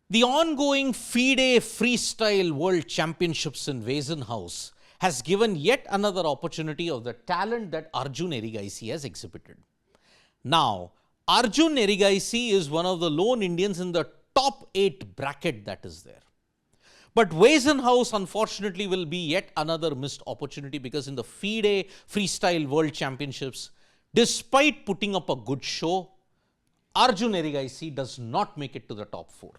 The ongoing FIDE Freestyle World Championships in Wesenhaus has given yet another opportunity of the talent that Arjun Erigaisi has exhibited. Now, Arjun Erigaisi is one of the lone Indians in the top 8 bracket that is there. But Wesenhaus, unfortunately, will be yet another missed opportunity because in the FIDE Freestyle World Championships, despite putting up a good show, Arjun Erigaisi does not make it to the top 4.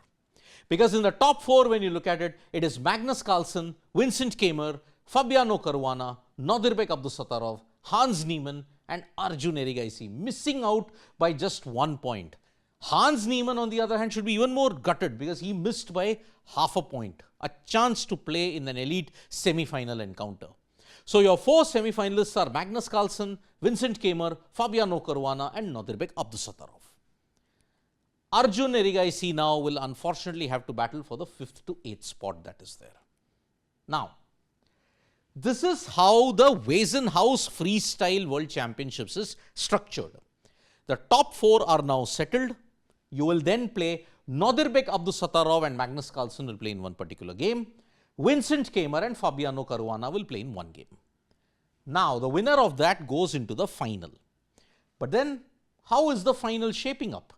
Because in the top 4, when you look at it, it is Magnus Carlsen, Vincent Keimer, Fabiano Caruana, Nadirbek Abdusattorov, Hans Niemann and Arjun Erigaisi, missing out by just 1 point. Hans Niemann, on the other hand, should be even more gutted because he missed by half a point, a chance to play in an elite semi-final encounter. So your 4 semi-finalists are Magnus Carlsen, Vincent Keimer, Fabiano Caruana and Nadirbek Abdusattorov. Arjun Erigaisi now will unfortunately have to battle for the 5th to 8th spot that is there. Now, this is how the Wesenhaus Freestyle World Championships is structured. The top 4 are now settled. You will then play Nadirbek Abdusattorov and Magnus Carlsen will play in one particular game. Vincent Keimer and Fabiano Caruana will play in one game. Now, the winner of that goes into the final. But then, how is the final shaping up?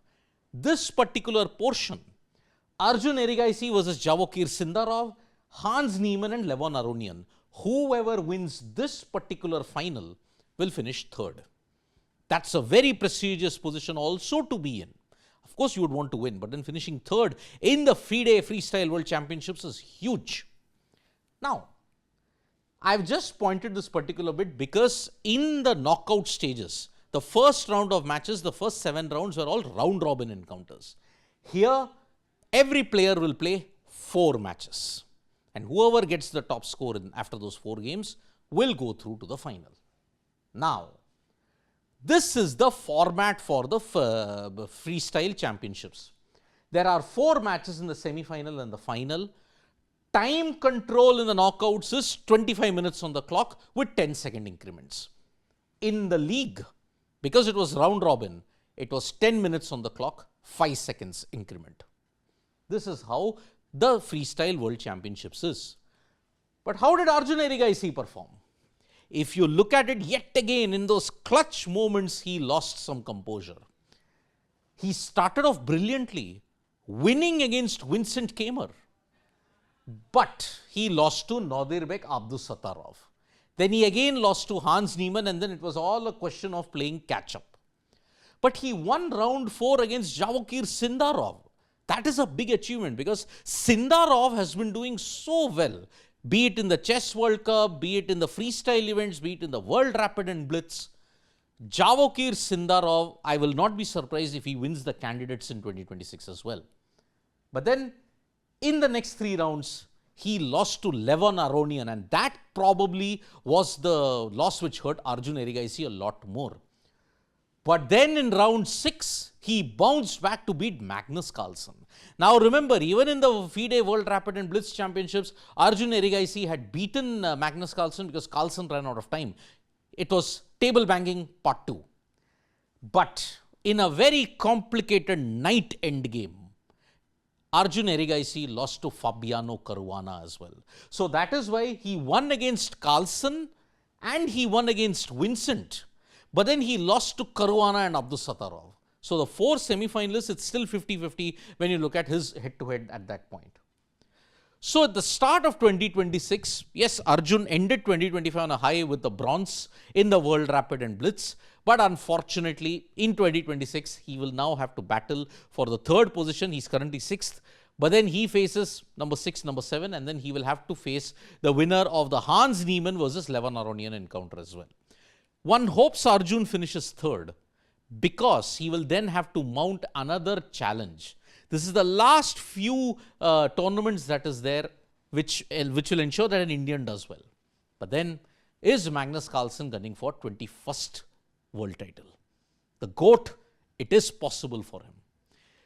This particular portion, Arjun Erigaisi versus Javokir Sindarov, Hans Niemann and Levon Aronian. Whoever wins this particular final will finish 3rd. That's a very prestigious position also to be in. Of course, you would want to win, but then finishing 3rd in the FIDE Freestyle World Championships is huge. Now, I've just pointed this particular bit because in the knockout stages, the first round of matches, the first 7 rounds were all round robin encounters. Here, every player will play 4 matches. And whoever gets the top score after those 4 games will go through to the final. Now, this is the format for the Freestyle Championships. There are 4 matches in the semi-final and the final. Time control in the knockouts is 25 minutes on the clock with 10-second increments. In the league, because it was round robin, it was 10 minutes on the clock, 5 seconds increment. This is how the Freestyle World Championships is. But how did Arjun Erigaisi perform? If you look at it yet again, in those clutch moments, he lost some composure. He started off brilliantly, winning against Vincent Keimer. But he lost to Nadirbek Abdusattorov. Then he again lost to Hans Niemann and then it was all a question of playing catch-up. But he won round 4 against Javokir Sindarov. That is a big achievement because Sindarov has been doing so well, be it in the Chess World Cup, be it in the freestyle events, be it in the World Rapid and Blitz. Javokir Sindarov, I will not be surprised if he wins the candidates in 2026 as well. But then in the next 3 rounds, he lost to Levon Aronian and that probably was the loss which hurt Arjun Erigaisi a lot more. But then in round 6, he bounced back to beat Magnus Carlsen. Now remember, even in the FIDE World Rapid and Blitz Championships, Arjun Erigaisi had beaten Magnus Carlsen because Carlsen ran out of time. It was table banging part 2. But in a very complicated night end game, Arjun Erigaisi lost to Fabiano Caruana as well. So that is why he won against Carlsen and he won against Vincent. But then he lost to Caruana and Abdusattorov. So the 4 semi-finalists, it's still 50-50 when you look at his head-to-head at that point. So at the start of 2026, yes, Arjun ended 2025 on a high with the bronze in the World Rapid and Blitz. But unfortunately, in 2026, he will now have to battle for the 3rd position. He's currently 6th. But then he faces number 6, number 7, and then he will have to face the winner of the Hans Niemann versus Levon Aronian encounter as well. One hopes Arjun finishes 3rd because he will then have to mount another challenge. This is the last few tournaments that is there which will ensure that an Indian does well. But then is Magnus Carlsen gunning for 21st world title? The GOAT, it is possible for him.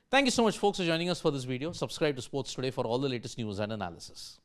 Thank you so much folks for joining us for this video. Subscribe to Sports Today for all the latest news and analysis.